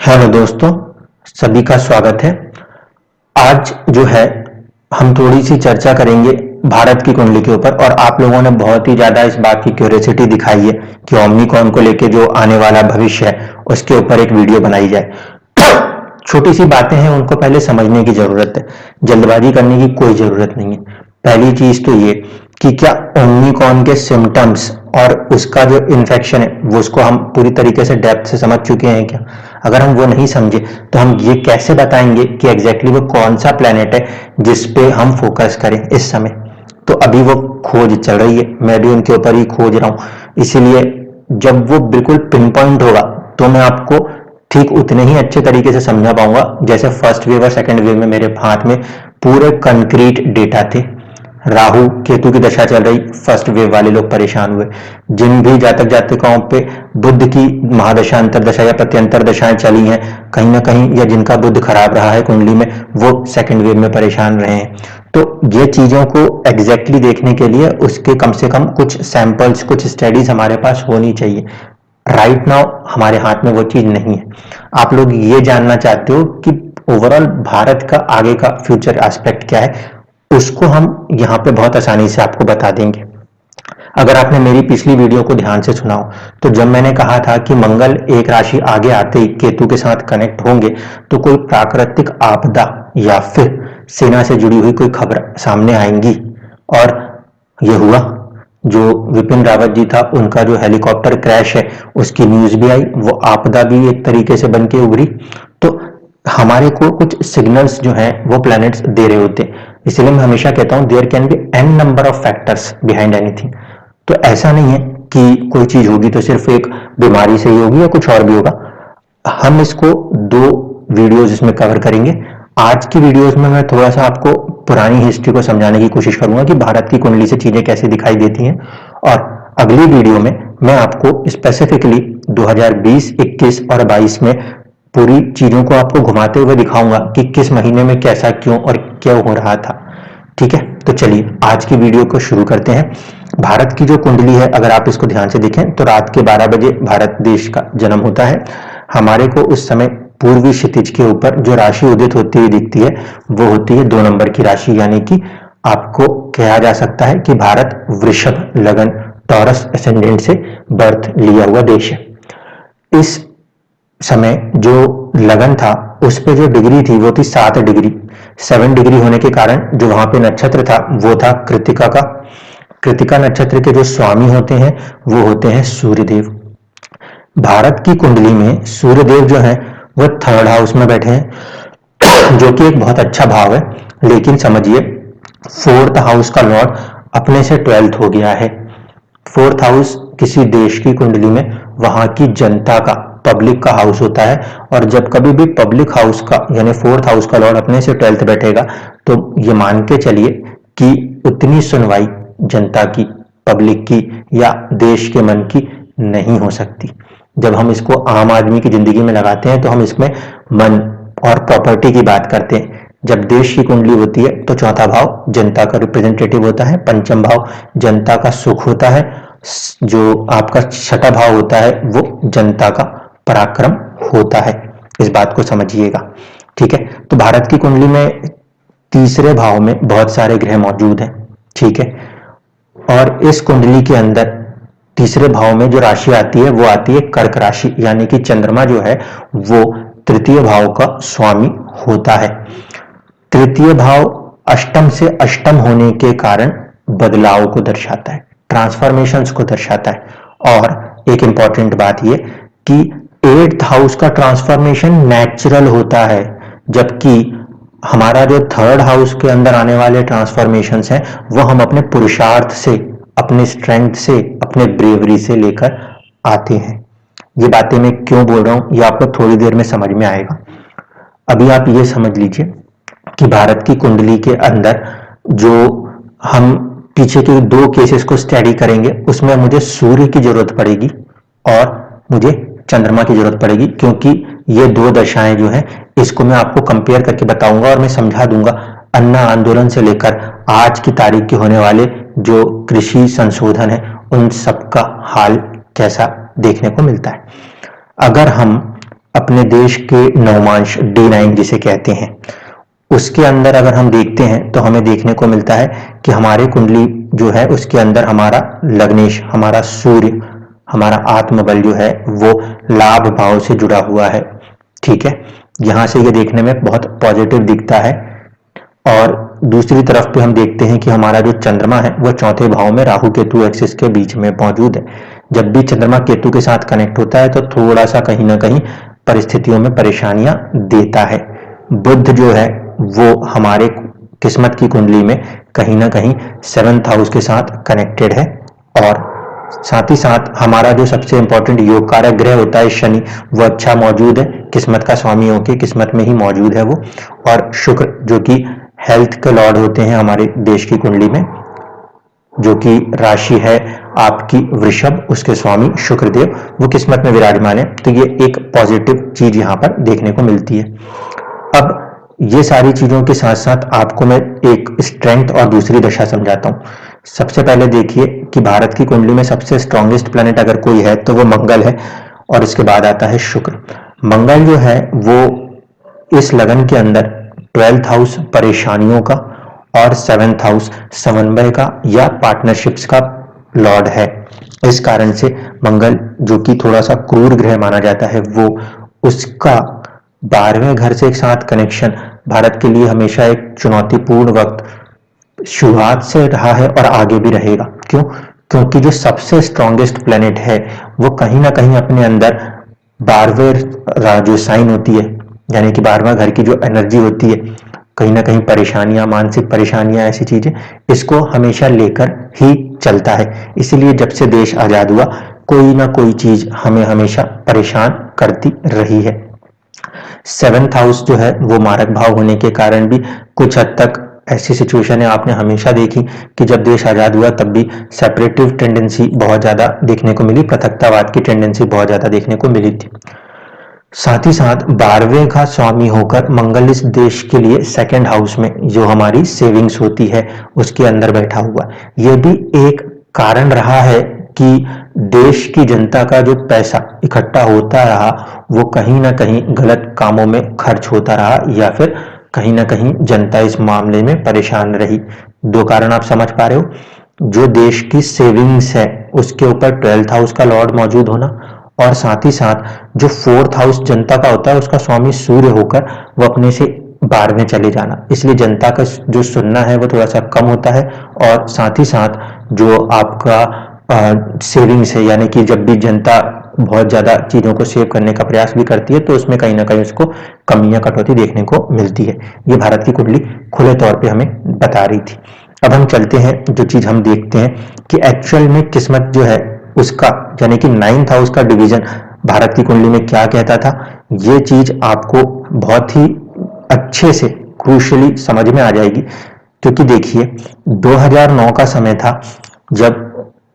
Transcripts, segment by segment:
Hello दोस्तों, सभी का स्वागत है। आज जो है हम थोड़ी सी चर्चा करेंगे भारत की कुंडली के ऊपर। और आप लोगों ने बहुत ही ज्यादा इस बात की क्यूरियोसिटी दिखाई है कि ओमनिकॉन को लेके जो आने वाला भविष्य है उसके ऊपर एक वीडियो बनाई जाए। छोटी सी बातें हैं, उनको पहले समझने की जरूरत है, जल्दबाजी करने की कोई जरूरत नहीं है। पहली चीज तो ये कि क्या ओमनिकॉन के सिम्टम्स और उसका जो इन्फेक्शन है वो उसको हम पूरी तरीके से डेप्थ से समझ चुके हैं क्या? अगर हम वो नहीं समझे तो हम ये कैसे बताएंगे कि एग्जैक्टली वो कौन सा प्लेनेट है जिस पे हम फोकस करें इस समय? तो अभी वो खोज चल रही है, मैं भी उनके ऊपर ही खोज रहा हूं। इसीलिए जब वो बिल्कुल पिन पॉइंट होगा तो मैं आपको ठीक उतने ही अच्छे तरीके से समझा पाऊंगा जैसे फर्स्ट वेव और सेकंड वेव में मेरे हाथ में पूरे कंक्रीट डेटा थे। राहु केतु की दशा चल रही, फर्स्ट वेव वाले लोग परेशान हुए। जिन भी जातक जातिकाओं पे बुध की महादशा अंतरदशा या प्रत्यंतर दशाएं चली हैं कहीं ना कहीं, या जिनका बुध खराब रहा है कुंडली में, वो सेकंड वेव में परेशान रहे हैं। तो ये चीजों को एग्जैक्टली देखने के लिए उसके कम से कम कुछ सैंपल्स, कुछ स्टडीज हमारे पास होनी चाहिए। राइट नाउ हमारे हाथ में वो चीज नहीं है। आप लोग ये जानना चाहते हो कि ओवरऑल भारत का आगे का फ्यूचर एस्पेक्ट क्या है, उसको हम यहाँ पे बहुत आसानी से आपको बता देंगे। अगर आपने मेरी पिछली वीडियो को ध्यान से सुना हो तो जब मैंने कहा था कि मंगल एक राशि आगे आते ही केतु के साथ कनेक्ट होंगे तो कोई प्राकृतिक आपदा या फिर सेना से जुड़ी हुई कोई खबर सामने आएंगी, और ये हुआ। जो विपिन रावत जी था उनका जो हेलीकॉप्टर क्रैश है उसकी न्यूज भी आई, वो आपदा भी एक तरीके से बन के उभरी। तो हमारे को कुछ सिग्नल्स जो हैं वो प्लैनेट्स दे रहे होते हैं। इसलिए मैं हमेशा कहता हूं there can be an number of factors behind anything. तो ऐसा नहीं है कि कोई चीज होगी तो सिर्फ एक बीमारी से ही होगी या कुछ और भी होगा। हम इसको दो वीडियोस इसमें कवर करेंगे। आज की वीडियोस में मैं थोड़ा सा आपको पुरानी हिस्ट्री को समझाने की कोशिश करूंगा कि भारत की कुंडली से चीजें कैसे दिखाई देती हैं, और अगली वीडियो में मैं आपको स्पेसिफिकली 2020, 21 और 22 में पूरी चीजों को आपको घुमाते हुए दिखाऊंगा कि किस महीने में कैसा क्यों और क्यों हो रहा था। ठीक है, तो चलिए आज की वीडियो को शुरू करते हैं। भारत की जो कुंडली है, अगर आप इसको ध्यान से देखें तो रात के 12 बजे भारत देश का जन्म होता है। हमारे को उस समय पूर्वी क्षितिज के ऊपर जो राशि उदित होती हुई दिखती है वो होती है 2 नंबर की राशि, यानी कि आपको कहा जा सकता है कि भारत वृषभ लगन टॉरस एसेंडेंट से बर्थ लिया हुआ देश है। इस समय जो लगन था उस पे जो डिग्री थी वो थी 7 डिग्री। 7 डिग्री होने के कारण जो वहां पे नक्षत्र था वो था कृतिका का। कृतिका नक्षत्र के जो स्वामी होते हैं वो होते हैं सूर्यदेव। भारत की कुंडली में सूर्यदेव जो है वो थर्ड हाउस में बैठे हैं, जो कि एक बहुत अच्छा भाव है। लेकिन समझिए फोर्थ हाउस का लॉर्ड अपने से 12th हो गया है। फोर्थ हाउस किसी देश की कुंडली में वहां की जनता का, पब्लिक का हाउस होता है। और जब कभी भी पब्लिक हाउस का यानी फोर्थ हाउस का लॉर्ड अपने से 12th बैठेगा तो ये मान के चलिए कि उतनी सुनवाई जनता की, पब्लिक की या देश के मन की नहीं हो सकती। जब हम इसको आम आदमी की जिंदगी में लगाते हैं तो हम इसमें मन और प्रॉपर्टी की बात करते हैं। जब देश की कुंडली होती है तो चौथा भाव जनता का रिप्रेजेंटेटिव होता है, पंचम भाव जनता का सुख होता है, जो आपका छठा भाव होता है वो जनता का पराक्रम होता है। इस बात को समझिएगा, ठीक है। तो भारत की कुंडली में तीसरे भाव में बहुत सारे ग्रह मौजूद हैं, ठीक है। और इस कुंडली के अंदर तीसरे भाव में जो राशि आती है वो आती है कर्क राशि, यानी कि चंद्रमा जो है वो तृतीय भाव का स्वामी होता है। तृतीय भाव अष्टम से अष्टम होने के कारण बदलाव को दर्शाता है, ट्रांसफॉर्मेशंस को दर्शाता है। और एक इंपॉर्टेंट बात यह कि 8th हाउस का ट्रांसफॉर्मेशन नेचुरल होता है, जबकि हमारा जो थर्ड हाउस के अंदर आने वाले ट्रांसफॉर्मेशंस हैं वो हम अपने पुरुषार्थ से, अपने स्ट्रेंथ से, अपने ब्रेवरी से लेकर आते हैं। ये बातें मैं क्यों बोल रहा हूं ये आपको थोड़ी देर में समझ में आएगा। अभी आप ये समझ लीजिए कि भारत की कुंडली के अंदर जो हम पीछे के 2 केसेस को स्टडी करेंगे उसमें मुझे सूर्य की जरूरत पड़ेगी और मुझे चंद्रमा की जरूरत पड़ेगी, क्योंकि ये 2 दशाएं जो हैं इसको मैं आपको कंपेयर करके बताऊंगा और मैं समझा दूंगा अन्ना आंदोलन से लेकर आज की तारीख के होने वाले जो कृषि संशोधन है उन सबका हाल कैसा देखने को मिलता है। अगर हम अपने देश के नवमांश D9 जिसे कहते हैं, उसके अंदर अगर हम देखते हैं तो हमें देखने को मिलता है कि हमारे कुंडली जो है उसके अंदर हमारा लग्नेश, हमारा सूर्य, हमारा आत्मबल जो है वो लाभ भाव से जुड़ा हुआ है। ठीक है, यहां से ये देखने में बहुत पॉजिटिव दिखता है। और दूसरी तरफ पे हम देखते हैं कि हमारा जो चंद्रमा है वो चौथे भाव में राहु केतु एक्सिस के बीच में मौजूद है। जब भी चंद्रमा केतु के साथ कनेक्ट होता है तो थोड़ा सा कहीं ना कहीं परिस्थितियों में परेशानियां देता है। बुध जो है वो हमारे किस्मत की कुंडली में कहीं ना कहीं 7th हाउस के साथ कनेक्टेड है। और साथ ही साथ हमारा जो सबसे इंपॉर्टेंट योग कारक ग्रह होता है शनि, वो अच्छा मौजूद है, किस्मत का स्वामी होके किस्मत में ही मौजूद है वो। और शुक्र जो कि हेल्थ के लॉर्ड होते हैं हमारे देश की कुंडली में, जो कि राशि है आपकी वृषभ, उसके स्वामी शुक्रदेव वो किस्मत में विराजमान है। तो ये एक पॉजिटिव चीज यहाँ पर देखने को मिलती है। अब ये सारी चीजों के साथ साथ आपको मैं एक स्ट्रेंथ और दूसरी दशा समझाता हूँ। सबसे पहले देखिए कि भारत की कुंडली में सबसे स्ट्रॉन्गेस्ट प्लेनेट अगर कोई है तो वो मंगल है, और इसके बाद आता है शुक्र। मंगल जो है वो इस लगन के अंदर 12th हाउस परेशानियों का और 7th हाउस समन्वय का या पार्टनरशिप्स का लॉर्ड है। इस कारण से मंगल जो कि थोड़ा सा क्रूर ग्रह माना जाता है, वो उसका 12वें घर से एक साथ कनेक्शन भारत के लिए हमेशा एक चुनौतीपूर्ण वक्त शुरुआत से रहा है और आगे भी रहेगा। क्यों? क्योंकि जो सबसे स्ट्रॉन्गेस्ट प्लेनेट है वो कहीं ना कहीं अपने अंदर 12वें जो साइन होती है, यानी कि 12वां घर की जो एनर्जी होती है, कहीं ना कहीं परेशानियां, मानसिक परेशानियां, ऐसी चीजें, इसको हमेशा लेकर ही चलता है। इसीलिए जब से देश आजाद हुआ कोई ना कोई चीज हमें हमेशा परेशान करती रही है। 7th हाउस जो है वो मारक भाव होने के कारण भी कुछ हद तक ऐसी सिचुएशन है आपने हमेशा देखी कि जब देश आजाद हुआ तब भी सेपरेटिव टेंडेंसी बहुत ज्यादा देखने को मिली, पृथकतावाद की टेंडेंसी बहुत ज्यादा देखने को मिली थी। साथ ही साथ 12वें का स्वामी होकर मंगल इस देश के लिए 2nd हाउस में जो हमारी सेविंग्स होती है उसके अंदर बैठा हुआ, यह भी एक कारण रहा है कि देश की जनता का जो पैसा इकट्ठा होता रहा वो कहीं ना कहीं गलत कामों में खर्च होता रहा, या फिर कहीं ना कहीं जनता इस मामले में परेशान रही। दो कारण आप समझ पा रहे हो, जो देश की सेविंग्स है उसके ऊपर 12th हाउस का लॉर्ड मौजूद होना, और साथ ही साथ जो 4th हाउस जनता का होता है उसका स्वामी सूर्य होकर वो अपने से 12वें चले जाना, इसलिए जनता का जो सुनना है वो थोड़ा सा कम होता है। और साथ ही साथ जो आपका सेविंग्स है, यानी कि जब भी जनता बहुत ज्यादा चीजों को सेव करने का प्रयास भी करती है तो उसमें कहीं ना कहीं उसको कमियां, कटौती देखने को मिलती है। ये भारत की कुंडली खुले तौर पे हमें बता रही थी। अब हम चलते हैं, जो चीज हम देखते हैं कि एक्चुअल में किस्मत जो है उसका, यानी कि 9th हाउस का डिवीजन भारत की कुंडली में क्या कहता था, ये चीज आपको बहुत ही अच्छे से क्रूशली समझ में आ जाएगी। क्योंकि देखिए 2009 का समय था जब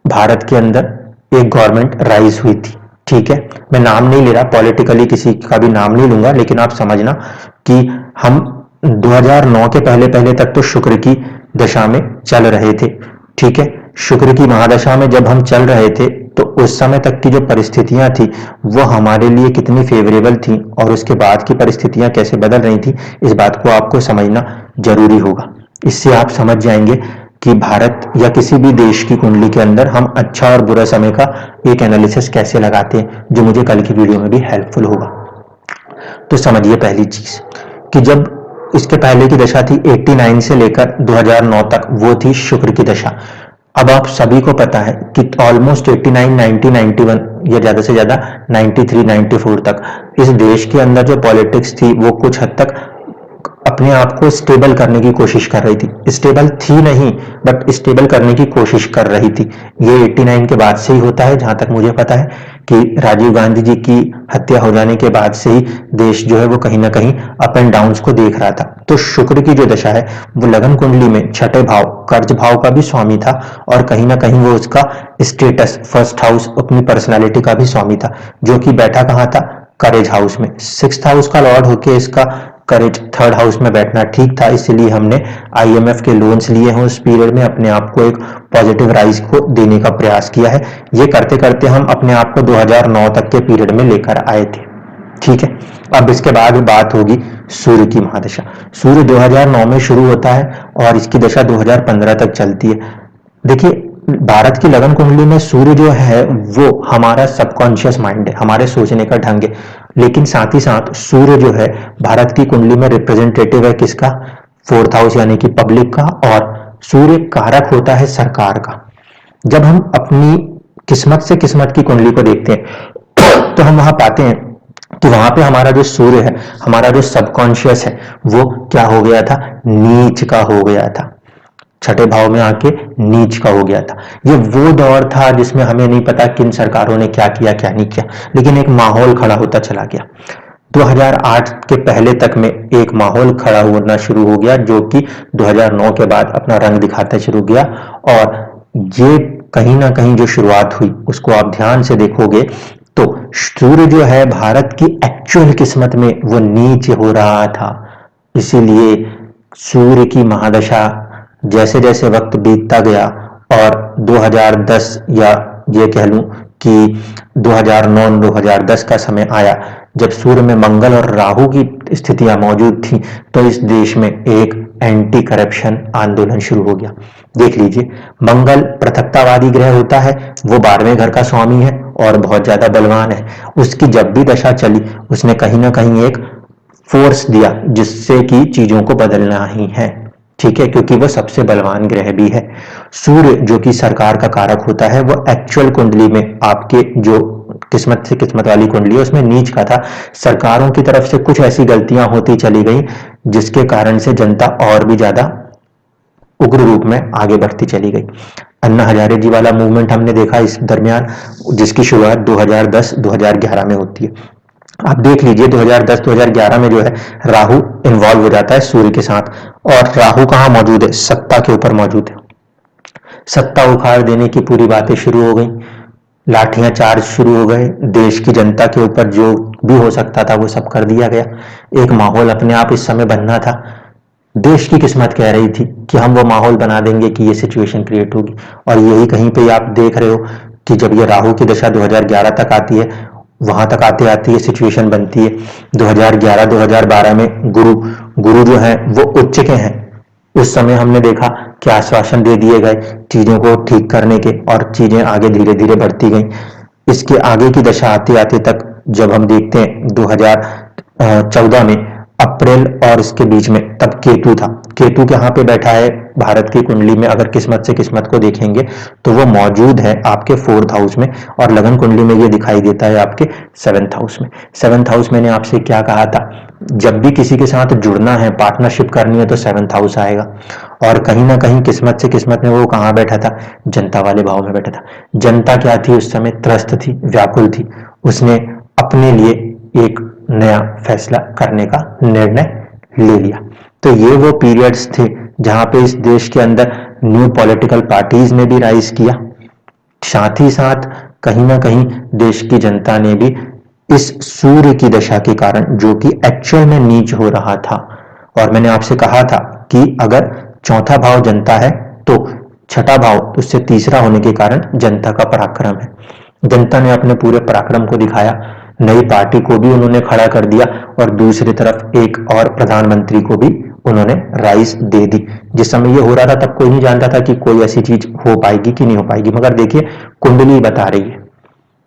भारत के अंदर एक गवर्नमेंट राइज हुई थी। ठीक है, मैं नाम नहीं ले रहा, पॉलिटिकली किसी का भी नाम नहीं लूंगा, लेकिन आप समझना कि हम 2009 के पहले पहले तक तो शुक्र की दशा में चल रहे थे। ठीक है, शुक्र की महादशा में जब हम चल रहे थे तो उस समय तक की जो परिस्थितियां थी वो हमारे लिए कितनी फेवरेबल थी, और उसके बाद की परिस्थितियां कैसे बदल रही थी, इस बात को आपको समझना जरूरी होगा। इससे आप समझ जाएंगे कि भारत या किसी भी देश की कुंडली के अंदर हम अच्छा और बुरा समय का एक एनालिसिस कैसे लगाते हैं, जो मुझे कल की वीडियो में भी हेल्पफुल होगा। तो समझिए पहली चीज कि जब इसके पहले की दशा थी 89 से लेकर 2009 तक, वो थी शुक्र की दशा। अब आप सभी को पता है कि ऑलमोस्ट 89, 90, 91 या ज्यादा से ज्यादा 93, 94 तक इस देश के अंदर जो पॉलिटिक्स थी वो कुछ हद तक अपने आप को स्टेबल करने की कोशिश कर रही थी। स्टेबल थी नहीं, बट स्टेबल करने की कोशिश कर रही थी। ये 89 के बाद से ही होता है, जहां तक मुझे पता है कि राजीव गांधी जी की हत्या हो जाने के बाद से ही देश जो है वो कहीं ना कहीं अप एंड डाउन्स को देख रहा था। तो शुक्र की जो दशा है वो लगन कुंडली में 6ठे भाव, कर्ज भाव का भी स्वामी था, और कहीं ना कहीं वो उसका स्टेटस 1st हाउस, अपनी पर्सनालिटी का भी स्वामी था, जो कि बैठा कहाँ था, करेज हाउस में। 6th हाउस का लॉर्ड होके इसका करेज 3rd हाउस में बैठना ठीक था, इसलिए हमने IMF के लोन्स लिए हैं उस पीरियड में, अपने आप को एक पॉजिटिव राइज को देने का प्रयास किया है। ये करते करते हम अपने आप को 2009 तक के पीरियड में लेकर आए थे। ठीक है। अब इसके बाद बात होगी सूर्य की महादशा। सूर्य 2009 में शुरू होता है और इसकी दशा 2015 तक चलती है। देखिए, भारत की लगन कुंडली में सूर्य जो है वो हमारा सबकॉन्शियस माइंड है, हमारे सोचने का ढंग है, लेकिन साथ ही साथ सूर्य जो है भारत की कुंडली में रिप्रेजेंटेटिव है किसका? फोर्थ हाउस यानी कि पब्लिक का, और सूर्य कारक होता है सरकार का। जब हम अपनी किस्मत से किस्मत की कुंडली को देखते हैं तो हम वहां पाते हैं कि वहां पे हमारा जो सूर्य है, हमारा जो सबकॉन्शियस है, वो क्या हो गया था? नीच का हो गया था, छठे भाव में आके नीच का हो गया था। ये वो दौर था जिसमें हमें नहीं पता किन सरकारों ने क्या किया क्या नहीं किया, लेकिन एक माहौल खड़ा होता चला गया। 2008 के पहले तक में एक माहौल खड़ा होना शुरू हो गया, जो कि 2009 के बाद अपना रंग दिखाता शुरू गया। और ये कहीं ना कहीं जो शुरुआत हुई उसको आप ध्यान से देखोगे तो सूर्य जो है भारत की एक्चुअल किस्मत में वो नीच हो रहा था। इसीलिए सूर्य की महादशा जैसे जैसे वक्त बीतता गया और 2010 या ये कह लूं कि 2009-2010 का समय आया, जब सूर्य में मंगल और राहु की स्थितियां मौजूद थी, तो इस देश में एक एंटी करप्शन आंदोलन शुरू हो गया। देख लीजिए, मंगल पृथकतावादी ग्रह होता है, वो 12वें घर का स्वामी है और बहुत ज्यादा बलवान है। उसकी जब भी दशा चली, उसने कहीं ना कहीं एक फोर्स दिया जिससे कि चीजों को बदलना ही है, ठीक है, क्योंकि वो सबसे बलवान ग्रह भी है। सूर्य जो कि सरकार का कारक होता है, वो एक्चुअल कुंडली में आपके जो किस्मत से किस्मत वाली कुंडली है उसमें नीच का था। सरकारों की तरफ से कुछ ऐसी गलतियां होती चली गई जिसके कारण से जनता और भी ज्यादा उग्र रूप में आगे बढ़ती चली गई। अन्ना हजारे जी वाला मूवमेंट हमने देखा इस दरमियान, जिसकी शुरुआत 2010-2011 में होती है। आप देख लीजिए 2010-2011 में जो है राहु इन्वॉल्व हो जाता है सूर्य के साथ, और राहु कहां मौजूद है? सत्ता के ऊपर मौजूद है। सत्ता उखाड़ देने की पूरी बातें शुरू हो गई, लाठियां चार्ज शुरू हो गए, देश की जनता के ऊपर जो भी हो सकता था वो सब कर दिया गया। एक माहौल अपने आप इस समय बनना था। देश की किस्मत कह रही थी कि हम वो माहौल बना देंगे कि ये सिचुएशन क्रिएट होगी, और यही कहीं पे आप देख रहे हो कि जब ये राहु की दशा 2011 तक आती है, वहां तक आते आते ये सिचुएशन बनती है। 2011-2012 में गुरु जो है वो उच्च के हैं। उस समय हमने देखा कि आश्वासन दे दिए गए चीजों को ठीक करने के, और चीजें आगे धीरे धीरे बढ़ती गई। इसके आगे की दशा आते आते तक जब हम देखते हैं 2014 में अप्रैल और इसके बीच में, तब केतु था। केतु कहाँ पे बैठा है भारत की कुंडली में? अगर किस्मत से किस्मत को देखेंगे तो वो मौजूद है आपके फोर्थ हाउस में, और लगन कुंडली में ये दिखाई देता है आपके सेवेंथ हाउस में। सेवेंथ हाउस मैंने आपसे क्या कहा था? जब भी किसी के साथ जुड़ना है, पार्टनरशिप करनी है, तो सेवेंथ हाउस आएगा। और कहीं ना कहीं किस्मत से किस्मत में वो कहाँ बैठा था? जनता वाले भाव में बैठा था। जनता क्या थी उस समय? त्रस्त थी, व्याकुल थी। उसने अपने लिए एक नया फैसला करने का निर्णय ले लिया। तो ये वो पीरियड्स थे जहां पे इस देश के अंदर न्यू पॉलिटिकल पार्टीज ने भी राइज किया, साथ ही साथ कहीं ना कहीं देश की जनता ने भी इस सूर्य की दशा के कारण, जो कि एक्चुअल में नीच हो रहा था, और मैंने आपसे कहा था कि अगर चौथा भाव जनता है तो छठा भाव उससे तीसरा होने के कारण जनता का पराक्रम है। जनता ने अपने पूरे पराक्रम को दिखाया, नई पार्टी को भी उन्होंने खड़ा कर दिया, और दूसरी तरफ एक और प्रधानमंत्री को भी उन्होंने राइज दे दी। जिस समय ये हो रहा था तब कोई नहीं जानता था कि कोई ऐसी चीज हो पाएगी कि नहीं हो पाएगी, मगर देखिए कुंडली बता रही है।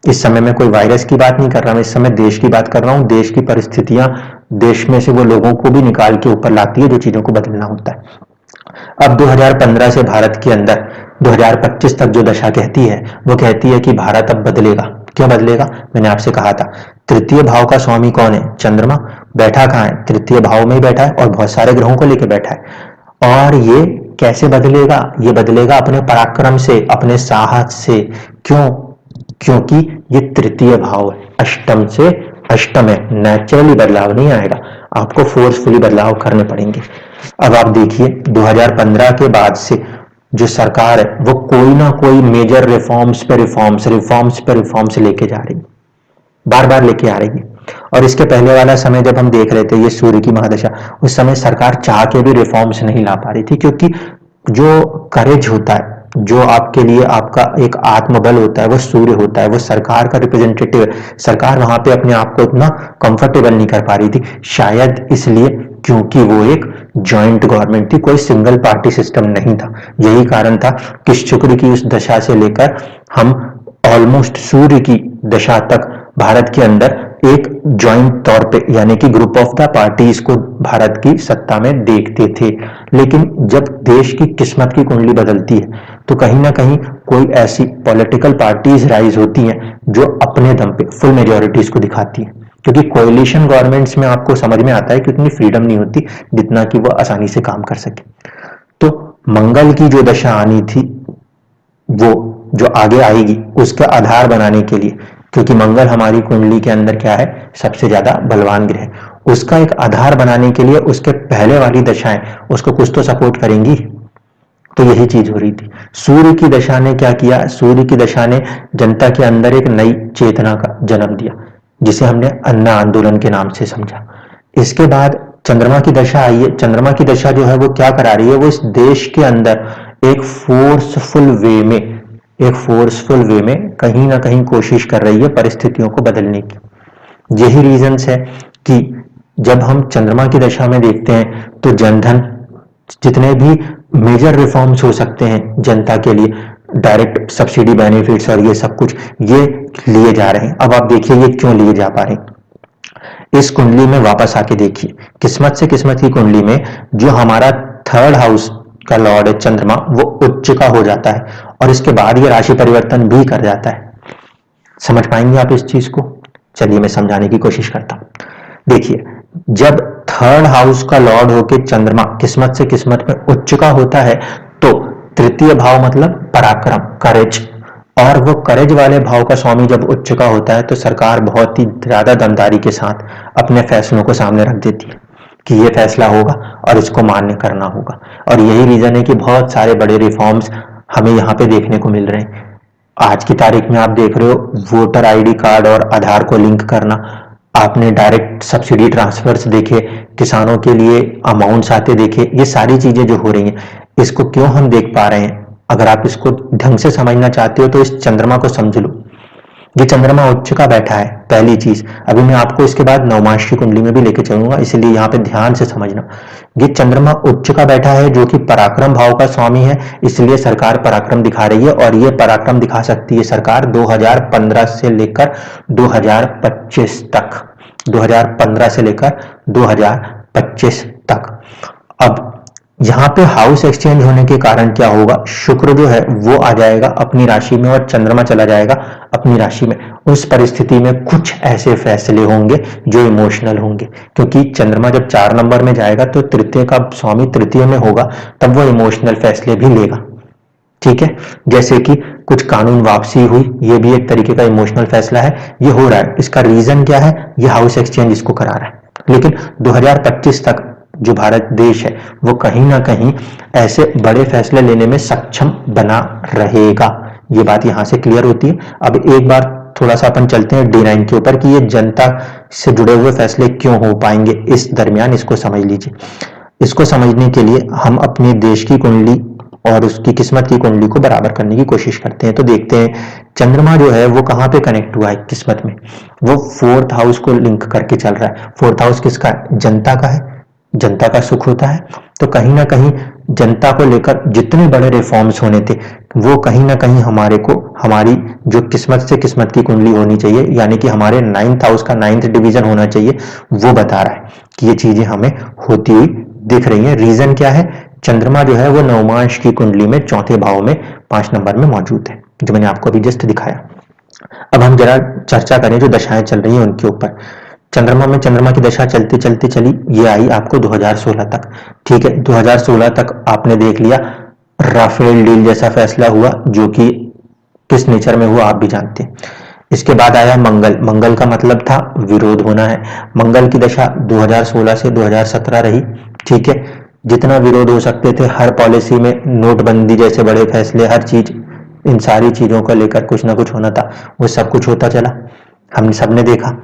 इस समय मैं कोई वायरस की बात नहीं कर रहा, मैं इस समय देश की बात कर रहा हूं। देश की परिस्थितियां देश में से वो लोगों को भी निकाल के ऊपर लाती है जो चीजों को बदलना होता है। अब 2015 से भारत के अंदर 2025 तक जो दशा कहती है, वो कहती है कि भारत अब बदलेगा। क्यों बदलेगा? मैंने आपसे कहा था, तृतीय भाव का स्वामी कौन है? चंद्रमा। बैठा कहां है? तृतीय भाव में ही बैठा है, और बहुत सारे ग्रहों को लेकर बैठा है। और ये कैसे बदलेगा? ये बदलेगा अपने पराक्रम से, अपने साहस से। क्यों? क्योंकि ये तृतीय भाव है, अष्टम से अष्टम है। नेचुरली बदलाव नहीं आएगा, आपको फोर्सफुली बदलाव करने पड़ेंगे। अब आप देखिए 2015 के बाद से जो सरकार है वो कोई ना कोई मेजर रिफॉर्म्स पे रिफॉर्म्स लेके जा रही है, बार बार लेके आ रही है। और इसके पहले वाला समय जब हम देख रहे थे ये सूर्य की महादशा, उस समय सरकार चाह के भी रिफॉर्म्स नहीं ला पा रही थी, क्योंकि जो करेज होता है, जो आपके लिए आपका एक आत्मबल होता है, वो सूर्य होता है, वो सरकार का रिप्रेजेंटेटिव है। सरकार वहां पे अपने आप को इतना कंफर्टेबल नहीं कर पा रही थी, शायद इसलिए क्योंकि वो एक जॉइंट गवर्नमेंट थी, कोई सिंगल पार्टी सिस्टम नहीं था। यही कारण था कि शुक्र की उस दशा से लेकर हम ऑलमोस्ट सूर्य की दशा तक भारत के अंदर एक जॉइंट तौर पे, यानी कि ग्रुप ऑफ द पार्टीज को भारत की सत्ता में देखते थे। लेकिन जब देश की किस्मत की कुंडली बदलती है तो कहीं ना कहीं कोई ऐसी पॉलिटिकल पार्टीज राइज होती हैं जो अपने दम पे फुल मेजोरिटीज को दिखाती है, क्योंकि कोएलिशन गवर्नमेंट्स में आपको समझ में आता है कि उतनी फ्रीडम नहीं होती जितना कि वो आसानी से काम कर सके। तो मंगल की जो दशा आनी थी वो जो आगे आएगी उसका आधार बनाने के लिए, क्योंकि मंगल हमारी कुंडली के अंदर क्या है, सबसे ज्यादा बलवान ग्रह, उसका एक आधार बनाने के लिए उसके पहले वाली दशाएं उसको कुछ तो सपोर्ट करेंगी। तो यही चीज हो रही थी। सूर्य की दशा ने क्या किया, सूर्य की दशा ने जनता के अंदर एक नई चेतना का जन्म दिया, जिसे हमने अन्ना आंदोलन के नाम से समझा। इसके बाद चंद्रमा की दशा आई है। चंद्रमा की दशा जो है वो क्या करा रही है, वो इस देश के अंदर एक फोर्सफुल वे में कहीं ना कहीं कोशिश कर रही है परिस्थितियों को बदलने की। यही रीजंस है कि जब हम चंद्रमा की दशा में देखते हैं तो जनधन, जितने भी मेजर रिफॉर्म्स हो सकते हैं जनता के लिए, डायरेक्ट सब्सिडी बेनिफिट्स और ये सब कुछ, ये लिए जा रहे हैं। अब आप देखिए ये क्यों लिए जा पा रहे हैं। इस कुंडली में वापस आके देखिए, किस्मत से किस्मत की कुंडली में जो हमारा थर्ड हाउस का लॉर्ड है चंद्रमा, वो उच्च का हो जाता है और इसके बाद ये राशि परिवर्तन भी कर जाता है। समझ पाएंगे आप इस चीज को? चलिए मैं समझाने की कोशिश करता हूं। देखिए, जब थर्ड हाउस का लॉर्ड होके चंद्रमा किस्मत से किस्मत में उच्च का होता है तो तृतीय भाव मतलब पराक्रम, करेज, और वो करेज वाले भाव का स्वामी जब उच्च का होता है तो सरकार बहुत ही ज्यादा दमदारी के साथ अपने फैसलों को सामने रख देती है कि ये फैसला होगा और इसको मान्य करना होगा। और यही रीजन है कि बहुत सारे बड़े रिफॉर्म्स हमें यहाँ पे देखने को मिल रहे हैं। आज की तारीख में आप देख रहे हो वोटर आईडी कार्ड और आधार को लिंक करना, आपने डायरेक्ट सब्सिडी ट्रांसफर्स देखे, किसानों के लिए अमाउंट्स आते देखे, ये सारी चीजें जो हो रही हैं, इसको क्यों हम देख पा रहे हैं? अगर आप इसको ढंग से समझना चाहते हो तो इस चंद्रमा को समझ लो। ये चंद्रमा उच्च का बैठा है, पहली चीज। अभी मैं आपको इसके बाद नवमांश की कुंडली में भी लेके चलूंगा, इसलिए यहाँ पे ध्यान से समझना। ये चंद्रमा उच्च का बैठा है जो कि पराक्रम भाव का स्वामी है, इसलिए सरकार पराक्रम दिखा रही है। और ये पराक्रम दिखा सकती है सरकार 2015 से लेकर 2025 तक, 2015 से लेकर 2025 तक। अब यहाँ पे हाउस एक्सचेंज होने के कारण क्या होगा, शुक्र जो है वो आ जाएगा अपनी राशि में और चंद्रमा चला जाएगा अपनी राशि में। उस परिस्थिति में कुछ ऐसे फैसले होंगे जो इमोशनल होंगे, क्योंकि चंद्रमा जब 4 नंबर में जाएगा तो तृतीय का स्वामी तृतीय में होगा, तब वो इमोशनल फैसले भी लेगा। ठीक है, जैसे कि कुछ कानून वापसी हुई, ये भी एक तरीके का इमोशनल फैसला है, ये हो रहा है। इसका रीजन क्या है, ये हाउस एक्सचेंज इसको करा रहा है। लेकिन 2025 तक जो भारत देश है वो कहीं ना कहीं ऐसे बड़े फैसले लेने में सक्षम बना रहेगा, ये बात यहां से क्लियर होती है। अब एक बार थोड़ा सा अपन चलते हैं D9 के ऊपर कि ये जनता से जुड़े हुए फैसले क्यों हो पाएंगे इस दरमियान, इसको समझ लीजिए। इसको समझने के लिए हम अपने देश की कुंडली और उसकी किस्मत की कुंडली को बराबर करने की कोशिश करते हैं। तो देखते हैं चंद्रमा जो है वो कहां पे कनेक्ट हुआ है किस्मत में, वो 4th हाउस को लिंक करके चल रहा है। 4th हाउस किसका है, जनता का है, जनता का सुख होता है। तो कहीं ना कहीं जनता को लेकर जितने बड़े रिफॉर्म्स होने थे वो कहीं ना कहीं हमारे को, हमारी जो किस्मत से किस्मत की कुंडली होनी चाहिए, यानी कि हमारे 9th हाउस का 9th डिवीजन होना चाहिए, वो बता रहा है कि ये चीजें हमें होती हुई दिख रही हैं। रीजन क्या है, चंद्रमा जो है वो नवमांश की कुंडली में 4थे भाव में 5 नंबर में मौजूद है, जो मैंने आपको अभी जस्ट दिखाया। अब हम जरा चर्चा करें जो दशाएं चल रही हैं उनके ऊपर। चंद्रमा में चंद्रमा की दशा चलती चलती चली, ये आई आपको 2016 तक। ठीक है, 2016 तक आपने देख लिया राफेल डील जैसा फैसला हुआ, जो कि किस नेचर में हुआ आप भी जानते हैं। इसके बाद आया मंगल। मंगल का मतलब था विरोध होना है। मंगल की दशा 2016 से 2017 रही। ठीक है, जितना विरोध हो सकते थे, हर पॉलिसी में, नोटबंदी जैसे बड़े फैसले, हर चीज, इन सारी चीजों को लेकर कुछ ना कुछ होना था, वो सब कुछ होता चला, हमने सबने देखा।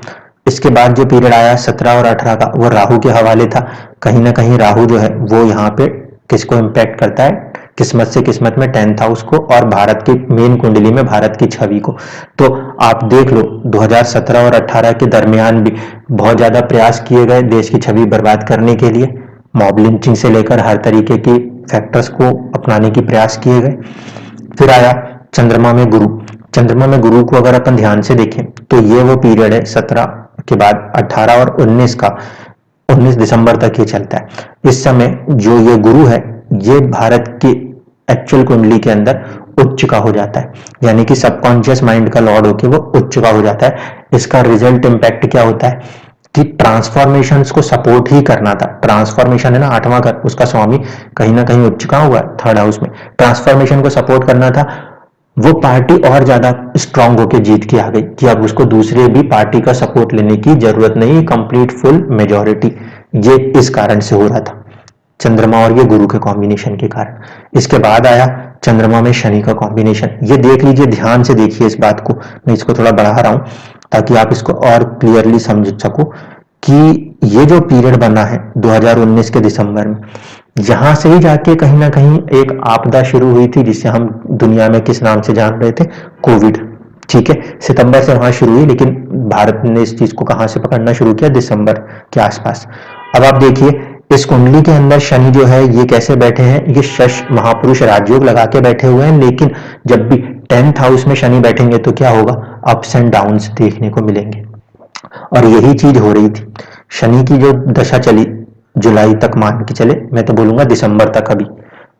इसके बाद जो पीरियड आया 17 और 18 का, वो राहु के हवाले था। कहीं ना कहीं राहु जो है वो यहाँ पे किसको इम्पैक्ट करता है, किस्मत से किस्मत में 10th हाउस को और भारत की मेन कुंडली में भारत की छवि को। तो आप देख लो 2017 और 18 के दरमियान भी बहुत ज्यादा प्रयास किए गए देश की छवि बर्बाद करने के लिए, मॉब लिंचिंग से लेकर हर तरीके की फैक्टर्स को अपनाने की प्रयास किए गए। फिर आया चंद्रमा में गुरु। चंद्रमा में गुरु को अगर अपन ध्यान से देखें तो ये वो पीरियड है 17 के बाद 18 और 19 का, 19 दिसंबर तक ये चलता है। इस समय जो ये गुरु है ये भारत की एक्चुअल कुंडली के अंदर उच्च का हो जाता है, यानी कि सबकॉन्शियस माइंड का लॉर्ड होके वो उच्च का हो जाता है। इसका रिजल्ट इंपैक्ट क्या होता है कि ट्रांसफॉर्मेशंस को सपोर्ट ही करना था। ट्रांसफॉर्मेशन है ना 8वां घर, उसका स्वामी कहीं ना कहीं उच्च का हुआ 3rd हाउस में, ट्रांसफॉर्मेशन को सपोर्ट करना था। वो पार्टी और ज्यादा स्ट्रांग होके जीत के आ गई कि अब उसको दूसरे भी पार्टी का सपोर्ट लेने की जरूरत नहीं, कंप्लीट फुल मेजॉरिटी। ये इस कारण से हो रहा था, चंद्रमा और ये गुरु के कॉम्बिनेशन के कारण। इसके बाद आया चंद्रमा में शनि का कॉम्बिनेशन। ये देख लीजिए, ध्यान से देखिए इस बात को, मैं इसको थोड़ा बढ़ा रहा हूं ताकि आप इसको और क्लियरली समझ सको कि ये जो पीरियड बना है 2019 के दिसंबर में, यहां से ही जाके कहीं ना कहीं एक आपदा शुरू हुई थी जिसे हम दुनिया में किस नाम से जान रहे थे, कोविड। ठीक है, सितंबर से वहां शुरू हुई, लेकिन भारत ने इस चीज को कहां से पकड़ना शुरू किया, दिसंबर के आसपास। अब आप देखिए इस कुंडली के अंदर शनि जो है ये कैसे बैठे हैं, ये शश महापुरुष राजयोग लगा के बैठे हुए हैं। लेकिन जब भी 10th हाउस में शनि बैठेंगे तो क्या होगा, अप्स एंड डाउन्स देखने को मिलेंगे। और यही चीज हो रही थी। शनि की जो दशा चली जुलाई तक, मान के चले, मैं तो बोलूंगा दिसंबर तक, अभी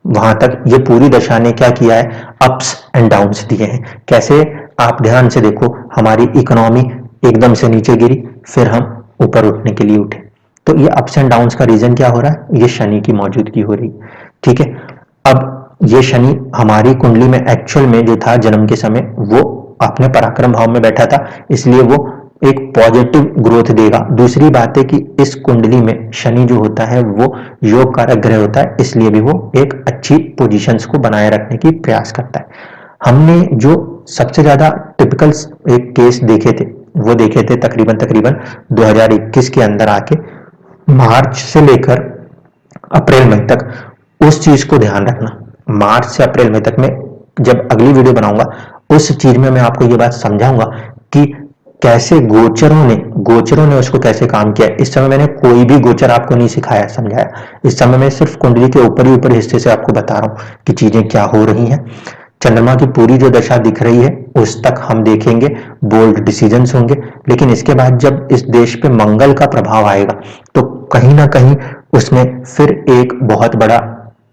वहां तक ये पूरी दशा ने क्या किया है, अप्स एंड डाउन्स दिए हैं। कैसे, आप ध्यान से देखो, हमारी इकोनॉमी एकदम से नीचे गिरी, फिर हम ऊपर उठने के लिए उठे। तो ये अप्स एंड डाउन्स का रीजन क्या हो रहा है, ये शनि की मौजूदगी हो रही। ठीक है, अब ये शनि हमारी कुंडली में एक्चुअल में जो था जन्म के समय, वो अपने पराक्रम भाव में बैठा था, इसलिए वो एक पॉजिटिव ग्रोथ देगा। दूसरी बात है कि इस कुंडली में शनि जो होता है वो योग कारक ग्रह होता है, इसलिए भी वो एक अच्छी पोजीशंस को बनाए रखने की प्रयास करता है। हमने जो सबसे ज्यादा टिपिकल एक केस देखे थे, वो देखे थे तकरीबन 2021 के अंदर आके, मार्च से लेकर अप्रैल मई तक। उस चीज को ध्यान रखना, मार्च से अप्रैल मई तक में जब अगली वीडियो बनाऊंगा उस चीज में मैं आपको ये बात समझाऊंगा कि कैसे गोचरों ने उसको कैसे काम किया। इस समय मैंने कोई भी गोचर आपको नहीं सिखाया समझाया, इस समय मैं सिर्फ कुंडली के ऊपर हिस्से से आपको बता रहा हूं कि चीजें क्या हो रही हैं। चंद्रमा की पूरी जो दशा दिख रही है उस तक हम देखेंगे, बोल्ड डिसीजंस होंगे। लेकिन इसके बाद जब इस देश पे मंगल का प्रभाव आएगा तो कहीं ना कहीं उसमें फिर एक बहुत बड़ा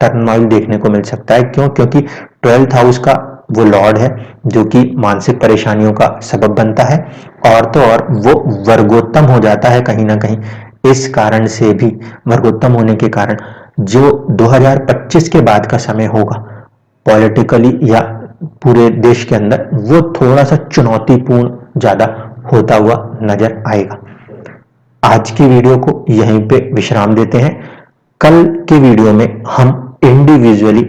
टर्मोइल देखने को मिल सकता है। क्यों? क्योंकि 12th हाउस का वो लॉर्ड है जो कि मानसिक परेशानियों का सबब बनता है, और तो और वो वर्गोत्तम हो जाता है कहीं ना कहीं। इस कारण से भी, वर्गोत्तम होने के कारण जो 2025 के बाद का समय होगा पॉलिटिकली या पूरे देश के अंदर, वो थोड़ा सा चुनौतीपूर्ण ज्यादा होता हुआ नजर आएगा। आज की वीडियो को यहीं पे विश्राम देते हैं। कल के वीडियो में हम इंडिविजुअली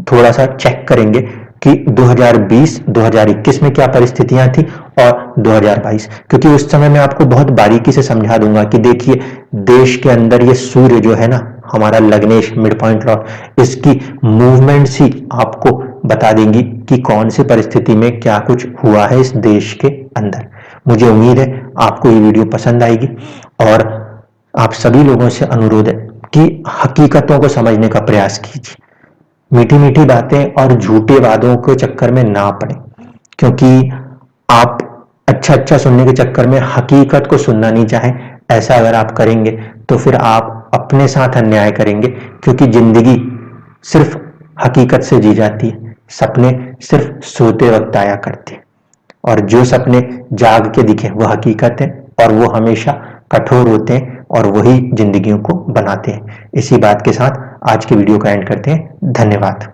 थोड़ा सा चेक करेंगे कि 2020, 2021 में क्या परिस्थितियां थी और 2022, क्योंकि उस समय मैं आपको बहुत बारीकी से समझा दूंगा कि देखिए देश के अंदर ये सूर्य जो है ना, हमारा लग्नेश मिड पॉइंट लॉर्ड, इसकी मूवमेंट्स ही आपको बता देंगी कि कौन सी परिस्थिति में क्या कुछ हुआ है इस देश के अंदर। मुझे उम्मीद है आपको ये वीडियो पसंद आएगी, और आप सभी लोगों से अनुरोध है कि हकीकतों को समझने का प्रयास कीजिए। मीठी मीठी बातें और झूठे वादों के चक्कर में ना पड़े, क्योंकि आप अच्छा सुनने के चक्कर में हकीकत को सुनना नहीं चाहें। ऐसा अगर आप करेंगे तो फिर आप अपने साथ अन्याय करेंगे, क्योंकि जिंदगी सिर्फ हकीकत से जी जाती है। सपने सिर्फ सोते वक्त आया करते हैं, और जो सपने जाग के दिखे वो हकीकत है, और वो हमेशा कठोर होते हैं और वही जिंदगियों को बनाते हैं। इसी बात के साथ आज के वीडियो का एंड करते हैं। धन्यवाद।